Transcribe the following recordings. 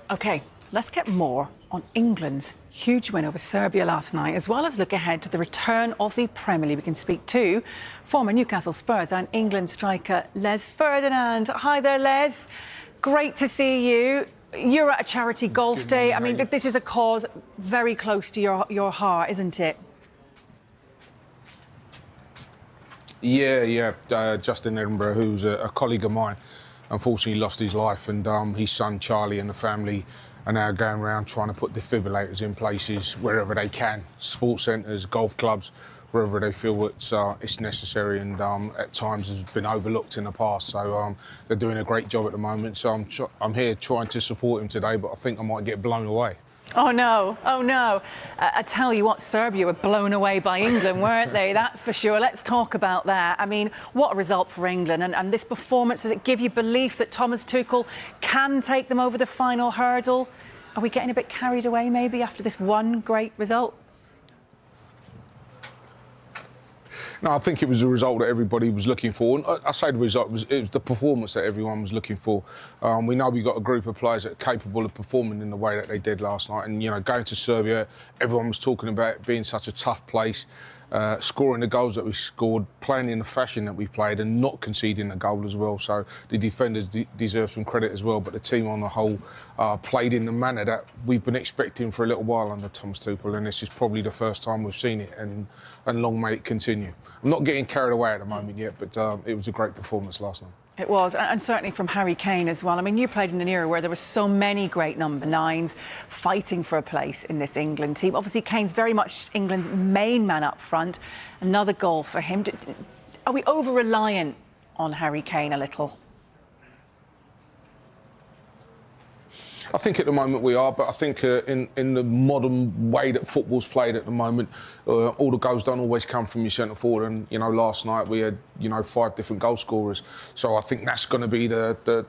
OK, let's get more on England's huge win over Serbia last night, as well as look ahead to the return of the Premier League. We can speak to former Newcastle Spurs and England striker Les Ferdinand. Hi there, Les. Great to see you. You're at a charity golf day. I mean, this is a cause very close to your heart, isn't it? Yeah. Justin Edinburgh, who's a colleague of mine, unfortunately lost his life, and his son Charlie and the family are now going around trying to put defibrillators in places wherever they can, sports centres, golf clubs, wherever they feel it's necessary, and at times has been overlooked in the past. So they're doing a great job at the moment. So I'm here trying to support him today, but I think I might get blown away. Oh no, oh no. I tell you what, Serbia were blown away by England, weren't they? That's for sure. Let's talk about that. I mean, what a result for England. And this performance, does it give you belief that Thomas Tuchel can take them over the final hurdle? Are we getting a bit carried away maybe after this one great result? No, I think it was the result that everybody was looking for. And I say the result, it was the performance that everyone was looking for. We know we've got a group of players that are capable of performing in the way that they did last night. And, you know, going to Serbia, everyone was talking about it being such a tough place, scoring the goals that we scored, playing in the fashion that we played and not conceding a goal as well. So the defenders deserve some credit as well. But the team on the whole played in the manner that we've been expecting for a little while under Thomas Tuchel. And this is probably the first time we've seen it. And long may it continue. I'm not getting carried away at the moment yet, but it was a great performance last night. It was, and certainly from Harry Kane as well. I mean, you played in an era where there were so many great number nines fighting for a place in this England team. Obviously, Kane's very much England's main man up front. Another goal for him. Are we over-reliant on Harry Kane a little? I think at the moment we are, but I think in the modern way that football's played at the moment, all the goals don't always come from your centre forward. And you know, last night we had 5 different goal scorers, so I think that's going to be the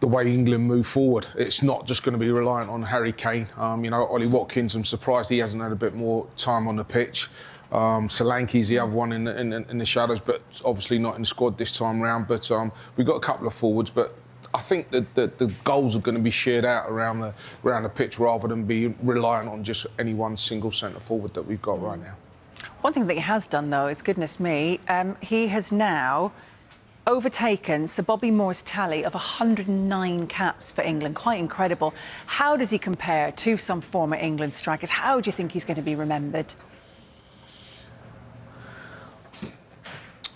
way England move forward. It's not just going to be reliant on Harry Kane. Ollie Watkins, I'm surprised he hasn't had a bit more time on the pitch. Solanke's the other one in the shadows, but obviously not in the squad this time round. But we've got a couple of forwards, but I think that the goals are going to be shared out around the pitch rather than be reliant on just any one single centre forward that we've got right now. One thing that he has done, though, is, goodness me, he has now overtaken Sir Bobby Moore's tally of 109 caps for England. Quite incredible. How does he compare to some former England strikers? How do you think he's going to be remembered?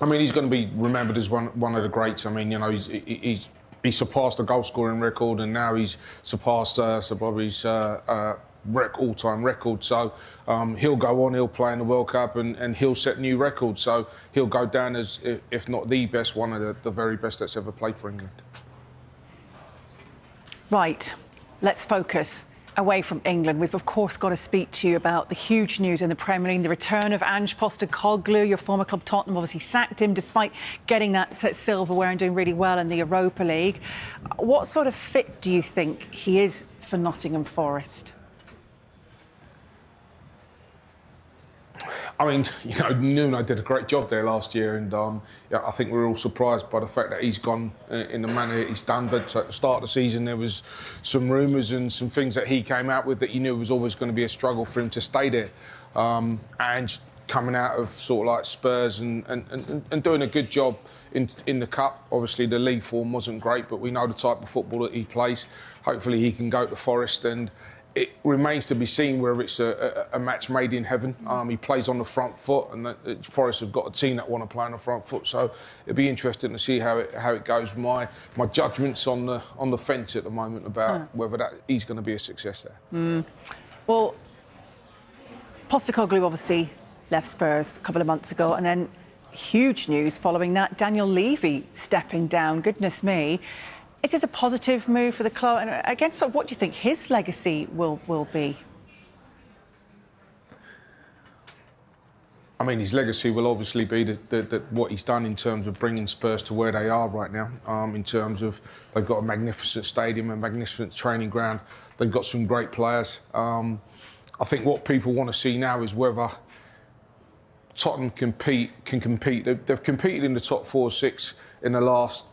I mean, he's going to be remembered as one of the greats. I mean, you know, he surpassed the goal-scoring record, and now he's surpassed Sir Bobby's all-time record. So he'll go on, he'll play in the World Cup, and he'll set new records. So he'll go down as, if not the best, one of the very best that's ever played for England. Right, let's focus away from England. We've, of course, got to speak to you about the huge news in the Premier League, the return of Ange Postecoglou. Your former club Tottenham obviously sacked him despite getting that silverware and doing really well in the Europa League. What sort of fit do you think he is for Nottingham Forest? I mean, you know, Nuno did a great job there last year, and I think we're all surprised by the fact that he's gone in the manner he's done. But at the start of the season, there was some rumours and some things that he came out with that you knew was always going to be a struggle for him to stay there. And coming out of sort of like Spurs and doing a good job in the Cup. Obviously, the league form wasn't great, but we know the type of football that he plays. Hopefully, he can go to Forest, and it remains to be seen whether it's a match made in heaven. He plays on the front foot, and Forest have got a team that want to play on the front foot. So it'd be interesting to see how it goes. My judgment's on the fence at the moment about whether he's going to be a success there. Well, Postecoglou obviously left Spurs a couple of months ago, and then huge news following that, Daniel Levy stepping down. Goodness me. Is this a positive move for the club? And again, so what do you think his legacy will be? I mean, his legacy will obviously be what he's done in terms of bringing Spurs to where they are right now. In terms of they've got a magnificent stadium, a magnificent training ground. They've got some great players. I think what people want to see now is whether Tottenham can compete. They've competed in the top 4 or 6 in the last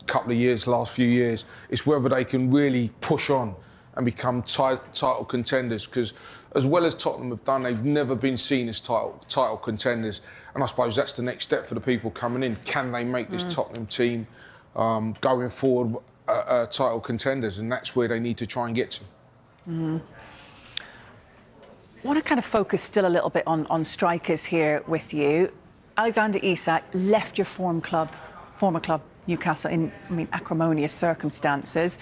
couple of years, last few years. It's whether they can really push on and become title contenders, because as well as Tottenham have done, they've never been seen as title contenders. And I suppose that's the next step for the people coming in. Can they make this Tottenham team going forward title contenders? And that's where they need to try and get to. I want to kind of focus still a little bit on strikers here with you. Alexander Isak left your former club, Newcastle, in acrimonious circumstances.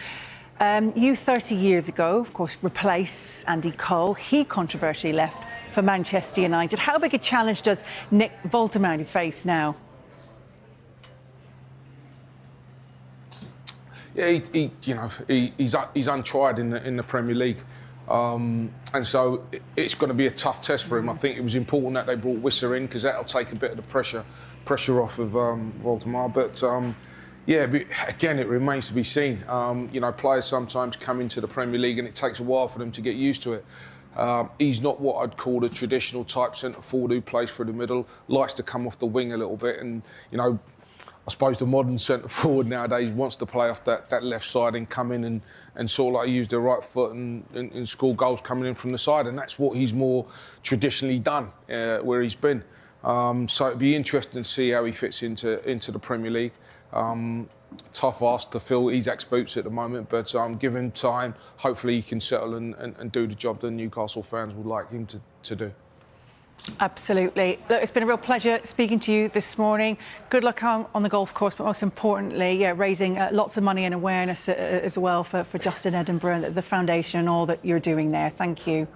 You 30 years ago, of course, replace Andy Cole. He controversially left for Manchester United. How big a challenge does Nick Woltemade face now? Yeah, he's untried in the Premier League. And so it's going to be a tough test for him. I think it was important that they brought Wissa in, because that'll take a bit of the pressure off of Woltemade. But yeah, again, it remains to be seen. Players sometimes come into the Premier League and it takes a while for them to get used to it. He's not what I'd call a traditional type centre forward who plays through the middle, likes to come off the wing a little bit, and I suppose the modern centre forward nowadays wants to play off that left side and come in and sort of like use their right foot and score goals coming in from the side, and that's what he's more traditionally done where he's been. So it'd be interesting to see how he fits into the Premier League. Tough ask to fill Isak's boots at the moment, but give him time. Hopefully he can settle and do the job that Newcastle fans would like him to do. Absolutely. Look, it's been a real pleasure speaking to you this morning. Good luck on the golf course, but most importantly, raising lots of money and awareness as well for Justin Edinburgh and the foundation and all that you're doing there. Thank you.